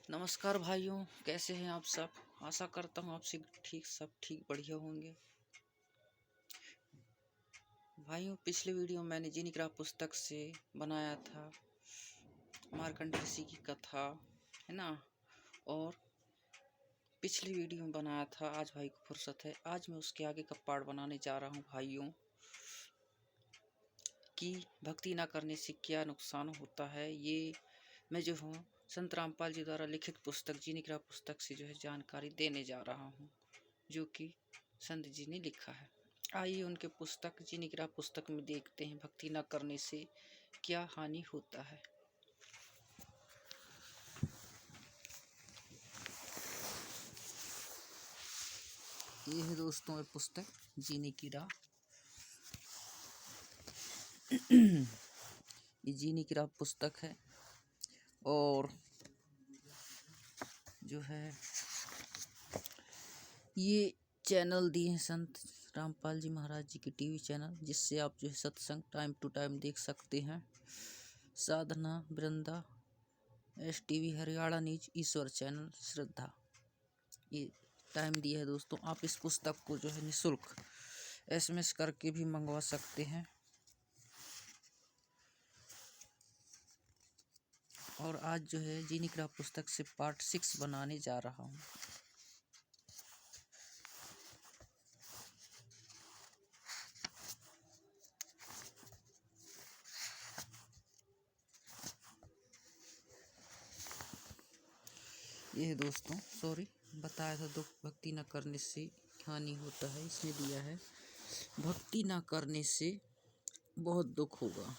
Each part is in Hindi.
नमस्कार भाइयों, कैसे हैं आप सब। आशा करता हूँ आप सब ठीक बढ़िया होंगे। भाइयों, पिछले वीडियो में मैंने जिनिक्रा पुस्तक से बनाया था मार्कंड ऋषि की कथा, है ना। और पिछली वीडियो में बनाया था, आज भाई को फुर्सत है, आज मैं उसके आगे का पार्ट बनाने जा रहा हूँ भाइयों, कि भक्ति ना करने से क्या नुकसान होता है। ये मैं जो हूँ संत रामपाल जी द्वारा लिखित पुस्तक जिनिक्रा पुस्तक से जो है जानकारी देने जा रहा हूँ, जो कि संत जी ने लिखा है। आइए उनके पुस्तक जिनिक्रा पुस्तक में देखते हैं भक्ति न करने से क्या हानि होता है। ये है दोस्तों ये पुस्तक जिनिक्रा। ये जिनिक्रा पुस्तक है और जो है ये चैनल दिए हैं संत रामपाल जी महाराज जी के टीवी चैनल, जिससे आप जो है सत्संग टाइम टू टाइम देख सकते हैं। साधना वृंदा, STV हरियाणा न्यूज, ईश्वर चैनल, श्रद्धा, ये टाइम दिया है दोस्तों। आप इस पुस्तक को जो है निःशुल्क SMS करके भी मंगवा सकते हैं। और आज जो है जिनिक्रा पुस्तक से पार्ट 6 बनाने जा रहा हूँ। ये दोस्तों बताया था दुख भक्ति न करने से हानि होता है, इसने दिया है भक्ति न करने से बहुत दुख होगा।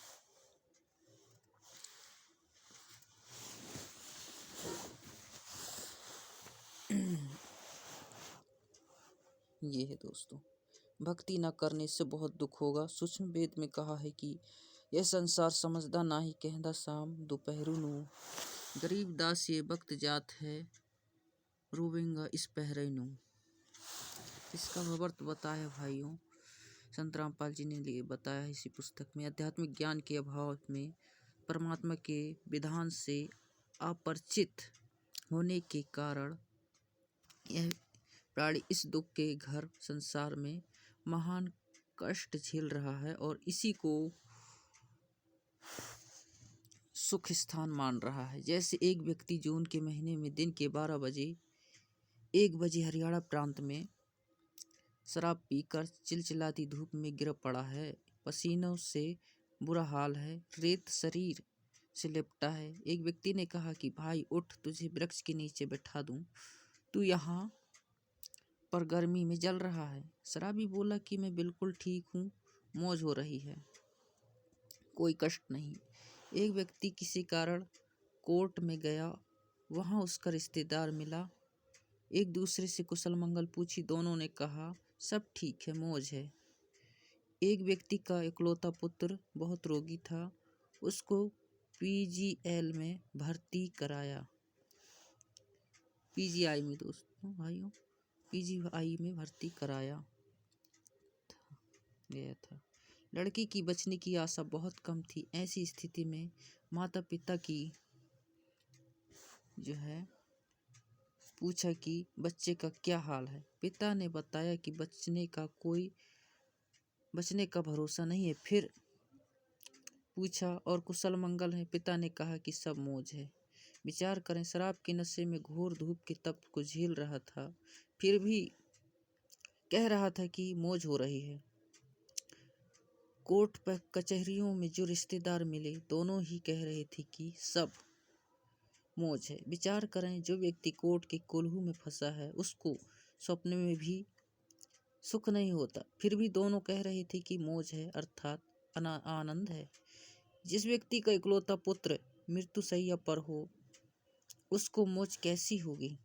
ये है दोस्तों, भक्ति न करने से बहुत दुख होगा। सूक्ष्म वेद में कहा है कि यह संसार समझदा नाही कहदा शाम दोपहरू नू, गरीब दास ये वक्त जात है रोवेंगा इस पहरे नू। इसका भावार्थ बताया भाइयों संत रामपाल जी ने लिए बताया है इसी पुस्तक में। आध्यात्मिक ज्ञान के अभाव में परमात्मा के विधान से अपरिचित होने के कारण यह प्राणी इस दुख के घर संसार में महान कष्ट झेल रहा है और इसी को सुख स्थान मान रहा है। जैसे एक व्यक्ति जून के महीने में दिन के 1 बजे हरियाणा प्रांत में शराब पीकर चिलचिलाती धूप में गिर पड़ा है, पसीनों से बुरा हाल है, रेत शरीर से लिपटा है। एक व्यक्ति ने कहा कि भाई उठ, तुझे वृक्ष के नीचे बैठा दूं, तू यहाँ पर गर्मी में जल रहा है। शराबी बोला कि मैं बिल्कुल ठीक हूँ, मौज हो रही है, कोई कष्ट नहीं। एक व्यक्ति किसी कारण कोर्ट में गया, वहाँ उसका रिश्तेदार मिला, एक दूसरे से कुशल मंगल पूछी, दोनों ने कहा सब ठीक है, मौज है। एक व्यक्ति का इकलौता पुत्र बहुत रोगी था, उसको PGL में भर्ती कराया, PGI में दोस्तों भाइयों, PGI में भर्ती कराया गया था। लड़की की बचने की आशा बहुत कम थी। ऐसी स्थिति में माता पिता की जो है पूछा कि बच्चे का क्या हाल है। पिता ने बताया कि बचने का भरोसा नहीं है। फिर पूछा और कुशल मंगल है। पिता ने कहा कि सब मौज है। विचार करें, शराब के नशे में घोर धूप के तप को झेल रहा था, फिर भी कह रहा था कि मौज हो रही है। कोर्ट पर कचहरियों में जो रिश्तेदार मिले, दोनों ही कह रहे थे कि सब मौज है। विचार करें, जो व्यक्ति कोर्ट के कोल्हू में फंसा है, उसको सपने में भी सुख नहीं होता, फिर भी दोनों कह रहे थे कि मौज है, अर्थात आनंद है। जिस व्यक्ति का इकलौता पुत्र मृत्यु शैया पर हो, उसको मौज कैसी होगी।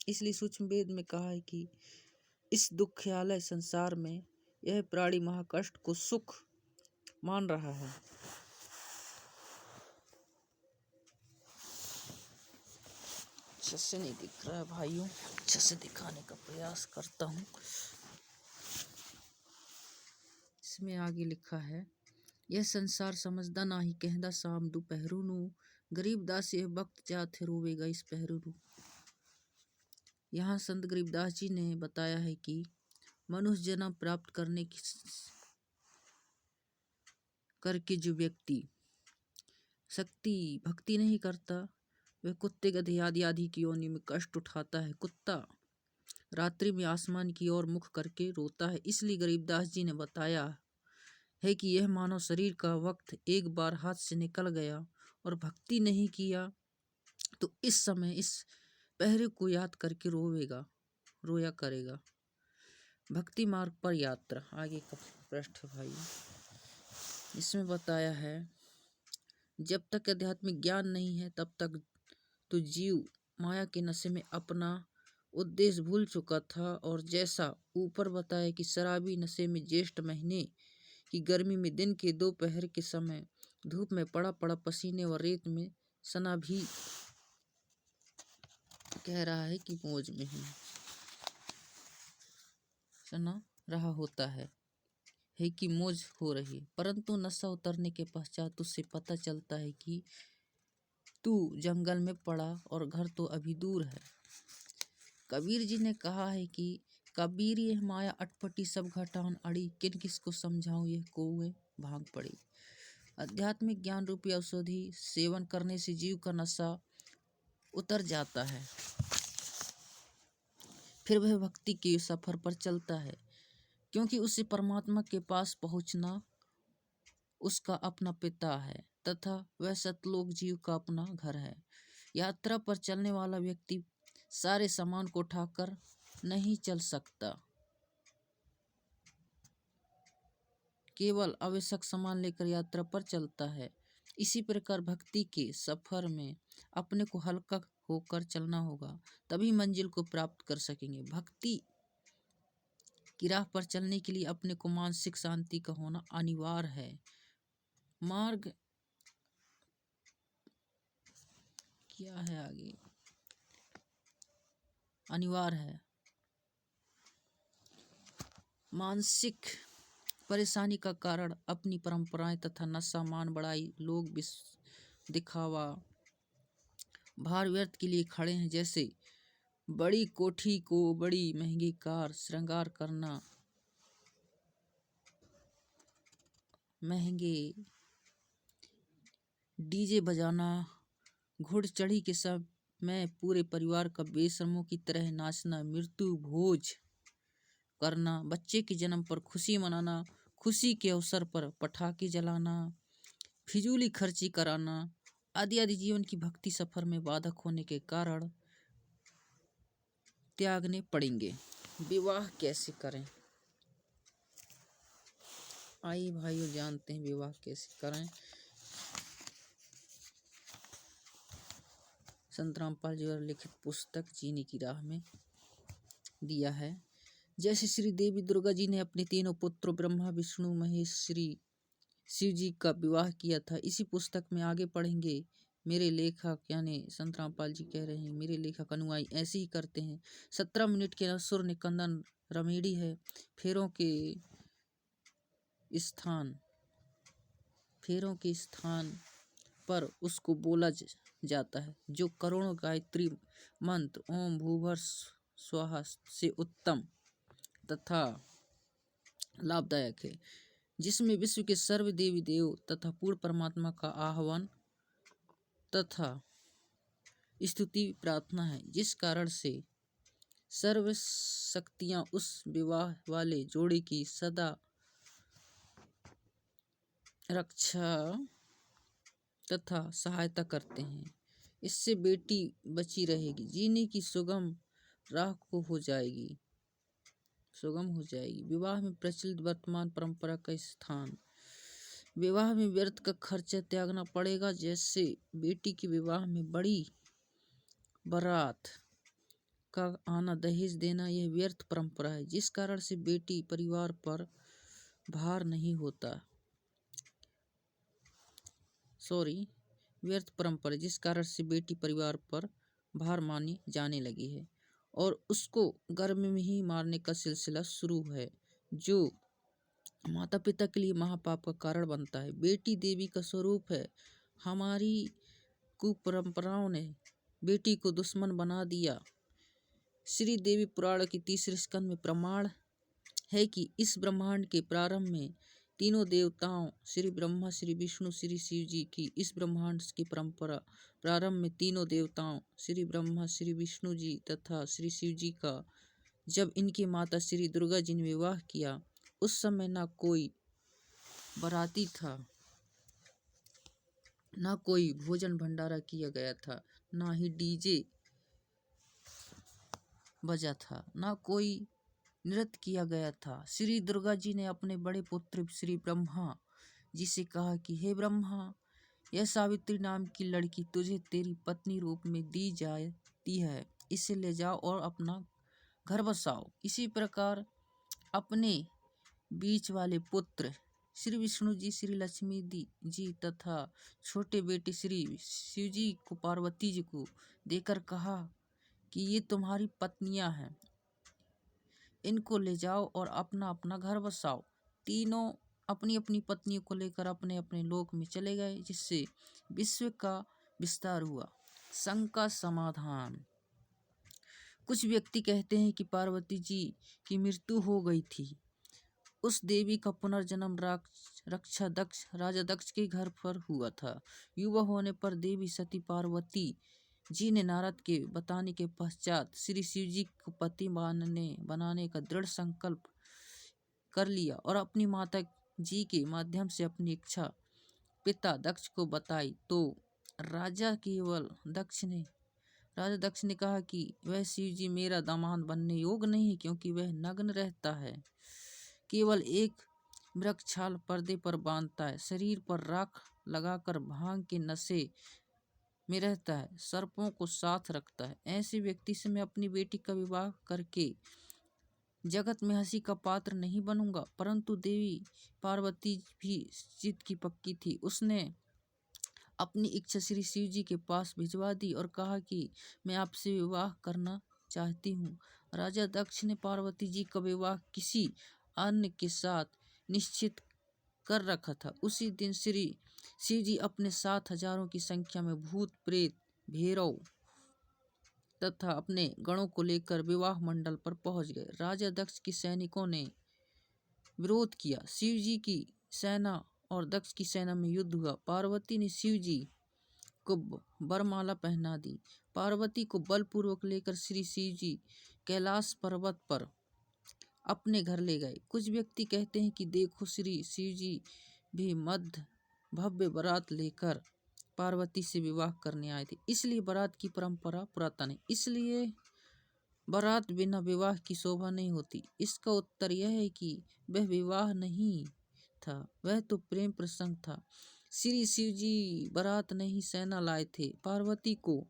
इसलिए सूक्ष्म वेद में कहा है कि इस दुखियालय संसार में यह प्राणी महाकष्ट को सुख मान रहा है। अच्छे से नहीं दिख रहा है भाइयों, अच्छे से दिखाने का प्रयास करता हूँ। इसमें आगे लिखा है, यह संसार समझदा नाही कहदा शाम दोपहरू नू, गरीबदास यह वक्त जात है रोवेगा इस पहरू रू। यहाँ संत गरीबदास जी ने बताया है कि मनुष्य जन्म प्राप्त करके जो व्यक्ति शक्ति भक्ति नहीं करता, वह कुत्ते गधे आदि आदि की योनि में कष्ट उठाता है। कुत्ता रात्रि में आसमान की ओर मुख करके रोता है। इसलिए गरीबदास जी ने बताया है कि यह मानव शरीर का वक्त एक बार हाथ से निकल गया और भक्ति नहीं किया तो इस समय इस पहरे को याद करके रोया करेगा। भक्ति मार्ग पर यात्रा, आगे का पृष्ठ भाई, इसमें बताया है जब तक आध्यात्मिक ज्ञान नहीं है तब तक तो जीव माया के नशे में अपना उद्देश्य भूल चुका था। और जैसा ऊपर बताया कि शराबी नशे में ज्येष्ठ महीने की गर्मी में दिन के दोपहर के समय धूप में पड़ा पड़ा पसीने व रेत में सना भी कह रहा है कि मौज में है, सना रहा होता है कि मौज हो रही है, परंतु नशा उतरने के पश्चात उससे पता चलता है कि तू जंगल में पड़ा और घर तो अभी दूर है। कबीर जी ने कहा है कि कबीर यह माया अटपटी सब घटान अड़ी, किन किसको समझाऊं यह कोवे भांग पड़ी। आध्यात्मिक ज्ञान रूपी औषधि सेवन करने से जीव का नशा उतर जाता है, फिर वह भक्ति के सफर पर चलता है, क्योंकि उसे परमात्मा के पास पहुंचना उसका अपना पिता है तथा वह सतलोक जीव का अपना घर है। यात्रा पर चलने वाला व्यक्ति सारे सामान को उठाकर नहीं चल सकता, केवल आवश्यक सामान लेकर यात्रा पर चलता है। इसी प्रकार भक्ति के सफर में अपने को हल्का होकर चलना होगा, तभी मंजिल को प्राप्त कर सकेंगे। भक्ति की राह पर चलने के लिए अपने को मानसिक शांति का होना अनिवार्य है। मार्ग क्या है आगे, अनिवार्य है। मानसिक परेशानी का कारण अपनी परंपराएं तथा नशा, मान बढ़ाई, लोग दिखावा, भार व्यर्थ के लिए खड़े हैं, जैसे बड़ी कोठी को बड़ी महंगी कार, श्रृंगार करना, महंगे डीजे बजाना, घुड़ चढ़ी के समय पूरे परिवार का बेशर्मों की तरह नाचना, मृत्यु भोज करना, बच्चे के जन्म पर खुशी मनाना, खुशी के अवसर पर पटाखे जलाना, फिजूली खर्ची कराना आदि आदि जीवन की भक्ति सफर में बाधक होने के कारण त्यागने पड़ेंगे। विवाह कैसे करें, आइए भाइयों जानते हैं विवाह कैसे करें। संत रामपाल जी द्वारा लिखित पुस्तक जीने की राह में दिया है। जैसे श्री देवी दुर्गा जी ने अपने तीनों पुत्रों ब्रह्मा विष्णु महेश श्री शिव जी का विवाह किया था, इसी पुस्तक में आगे पढ़ेंगे। मेरे लेखक यानी संत रामपाल जी कह रहे हैं, मेरे लेखक अनुयायी ऐसे ही करते हैं। 17 मिनट के सुर निकंदन रमेड़ी है। फेरों के स्थान पर उसको बोला जाता है, जो करोड़ों गायत्री मंत्र ओम भूभर स्वाहा से उत्तम तथा लाभदायक है, जिसमें विश्व के सर्व देवी देव तथा पूर्ण परमात्मा का आह्वान तथा स्तुति प्रार्थना है, जिस कारण से सर्व शक्तियां उस विवाह वाले जोड़े की सदा रक्षा तथा सहायता करते हैं। इससे बेटी बची रहेगी, जीने की सुगम राह को हो जाएगी, सुगम हो जाएगी। विवाह में प्रचलित वर्तमान परंपरा का स्थान, विवाह में व्यर्थ का खर्चा त्यागना पड़ेगा। जैसे बेटी के विवाह में बड़ी बारात का आना, दहेज देना, यह व्यर्थ परंपरा है, जिस कारण से बेटी परिवार पर भार नहीं होता। व्यर्थ परंपरा जिस कारण से बेटी परिवार पर भार मानी जाने लगी है और उसको गर्भ में ही मारने का सिलसिला शुरू है, जो माता पिता के लिए महापाप का कारण बनता है। बेटी देवी का स्वरूप है, हमारी कुपरंपराओं ने बेटी को दुश्मन बना दिया। श्री देवी पुराण के तीसरे स्कंद में प्रमाण है कि इस ब्रह्मांड के प्रारंभ में तीनों देवताओं श्री ब्रह्मा, श्री विष्णु, श्री शिव जी की इस ब्रह्मांड की परंपरा प्रारंभ में तीनों देवताओं श्री ब्रह्मा, श्री विष्णु जी तथा श्री शिव जी का जब इनकी माता श्री दुर्गा जी ने विवाह किया, उस समय ना कोई बाराती था, ना कोई भोजन भंडारा किया गया था, ना ही डीजे बजा था, ना कोई नृत्य किया गया था। श्री दुर्गा जी ने अपने बड़े पुत्र श्री ब्रह्मा जी से कहा कि हे ब्रह्मा, यह सावित्री नाम की लड़की तुझे तेरी पत्नी रूप में दी जाती है, इसे ले जाओ और अपना घर बसाओ। इसी प्रकार अपने बीच वाले पुत्र श्री विष्णु जी, श्री लक्ष्मी जी तथा छोटे बेटे श्री शिव जी को पार्वती जी को देकर कहा कि ये तुम्हारी पत्नियां हैं, इनको ले जाओ और अपना अपना घर बसाओ। तीनों अपनी अपनी पत्नियों को लेकर अपने अपने लोक में चले गए, जिससे विश्व का विस्तार हुआ। शंका समाधान। कुछ व्यक्ति कहते हैं कि पार्वती जी की मृत्यु हो गई थी। उस देवी का पुनर्जन्म राजा दक्ष के घर पर हुआ था। युवा होने पर देवी सती पार्वती जी ने नारद के बताने के पश्चात श्री शिव जी को पति बनाने का दृढ़ संकल्प कर लिया और अपनी माता जी के माध्यम से अपनी इच्छा पिता दक्ष को बताई। तो राजा दक्ष ने कहा कि वह शिव जी मेरा दामाद बनने योग्य नहीं, क्योंकि वह नग्न रहता है, केवल एक वृक्षाल पर्दे पर बांधता है, शरीर पर राख लगाकर भांग के नशे में रहता है, सर्पों को साथ रखता है। ऐसे व्यक्ति से मैं अपनी बेटी का विवाह करके जगत में हंसी का पात्र नहीं बनूंगा। परंतु देवी पार्वती भी जिद की पक्की थी। उसने अपनी इच्छा श्री शिव जी के पास भिजवा दी और कहा कि मैं आपसे विवाह करना चाहती हूँ। राजा दक्ष ने पार्वती जी का विवाह किसी अन्य के साथ निश्चित कर रखा था। उसी दिन श्री शिव जी अपने 7,000 की संख्या में भूत, प्रेत, भैरव तथा अपने गणों को लेकर विवाह मंडल पर पहुंच गए। राजा दक्ष के सैनिकों ने विरोध किया। शिव जी की सेना और दक्ष की सेना में युद्ध हुआ। पार्वती ने शिव जी को वरमाला पहना दी। पार्वती को बलपूर्वक लेकर श्री शिव जी कैलाश पर्वत पर अपने घर ले गए। कुछ व्यक्ति कहते हैं कि देखो, श्री शिव जी भी भव्य बारात लेकर पार्वती से विवाह करने आए थे, इसलिए बारात की परंपरा पुरातन है। इसलिए बारात बिना विवाह की शोभा नहीं होती। इसका उत्तर यह है कि वह विवाह नहीं था, वह तो प्रेम प्रसंग था। श्री शिव जी बारात नहीं सेना लाए थे, पार्वती को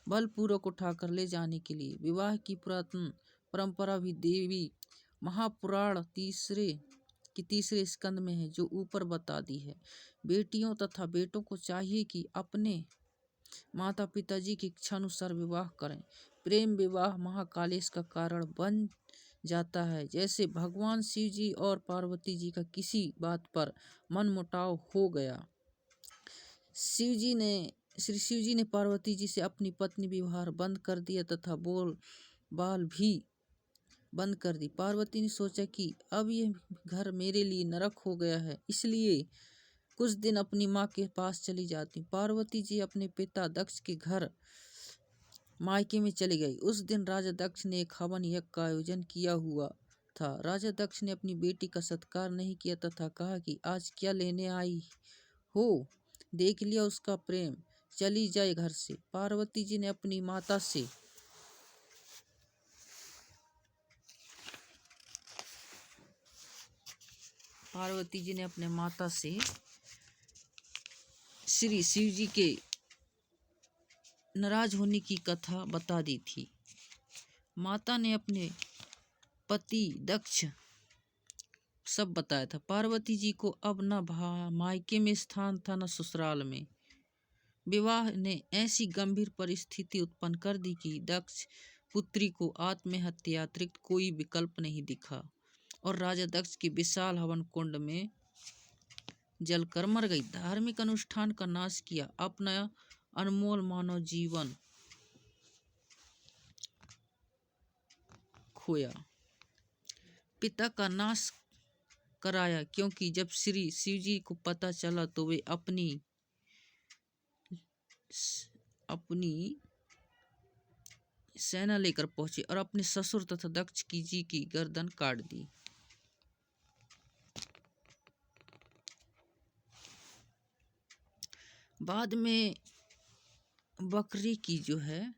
बलपूर्वक उठाकर ले जाने के लिए। विवाह की पुरातन परंपरा भी देवी महापुराण तीसरे स्कंद में है, जो ऊपर बता दी है। बेटियों तथा बेटों को चाहिए कि अपने माता पिता जी की इच्छानुसार विवाह करें। प्रेम विवाह महाकालेश का कारण बन जाता है। जैसे भगवान शिव जी और पार्वती जी का किसी बात पर मनमुटाव हो गया, श्री शिव जी ने पार्वती जी से अपनी पत्नी व्यवहार बंद कर दिया तथा बोल बाल भी बंद कर दी। पार्वती ने सोचा कि अब यह घर मेरे लिए नरक हो गया है, इसलिए कुछ दिन अपनी माँ के पास चली जाती। पार्वती जी अपने पिता दक्ष के घर मायके में चली गई। उस दिन राजा दक्ष ने एक हवन यज्ञ का आयोजन किया हुआ था। राजा दक्ष ने अपनी बेटी का सत्कार नहीं किया तथा कहा कि आज क्या लेने आई हो, देख लिया उसका प्रेम, चली जाए घर से। पार्वती जी ने अपनी माता से श्री शिव जी के नाराज होने की कथा बता दी थी। माता ने अपने पति दक्ष सब बताया था। पार्वती जी को अब न मायके में स्थान था, न ससुराल में। विवाह ने ऐसी गंभीर परिस्थिति उत्पन्न कर दी कि दक्ष पुत्री को आत्महत्या अतिरिक्त कोई विकल्प नहीं दिखा और राजा दक्ष के विशाल हवन कुंड में जलकर मर गई। धार्मिक अनुष्ठान का नाश किया, अनमोल मानव जीवन खोया। पिता का नाश कराया, क्योंकि जब श्री शिवजी को पता चला तो वे अपनी सेना लेकर पहुंचे और अपने ससुर तथा दक्ष जी की गर्दन काट दी। बाद में बकरी की जो है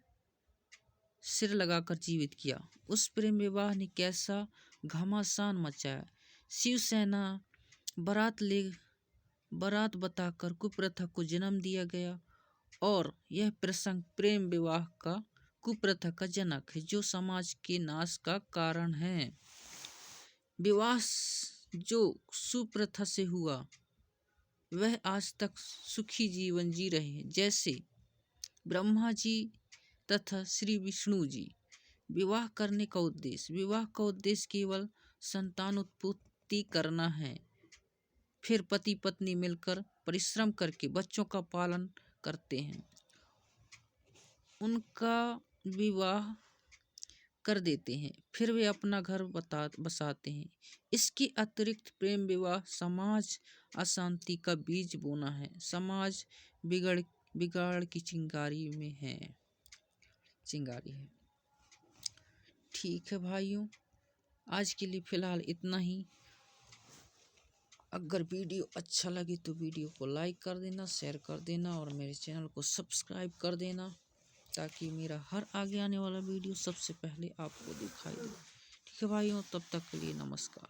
सिर लगाकर जीवित किया। उस प्रेम विवाह ने कैसा घमासान मचाया। शिवसेना बारात बताकर कुप्रथा को जन्म दिया गया और यह प्रसंग प्रेम विवाह का कुप्रथा का जनक है, जो समाज के नाश का कारण है। विवाह जो सुप्रथा से हुआ वह आज तक सुखी जीवन जी रहे हैं, जैसे ब्रह्मा जी तथा श्री विष्णु जी। विवाह करने का उद्देश्य केवल संतानोत्पत्ति करना है। फिर पति पत्नी मिलकर परिश्रम करके बच्चों का पालन करते हैं, उनका विवाह कर देते हैं, फिर वे अपना घर बसाते हैं। इसके अतिरिक्त प्रेम विवाह समाज अशांति का बीज बोना है, समाज बिगाड़ की चिंगारी है। ठीक है भाइयों, आज के लिए फ़िलहाल इतना ही। अगर वीडियो अच्छा लगे तो वीडियो को लाइक कर देना, शेयर कर देना और मेरे चैनल को सब्सक्राइब कर देना, ताकि मेरा हर आगे आने वाला वीडियो सबसे पहले आपको दिखाई दे। ठीक है भाइयों, तब तक के लिए नमस्कार।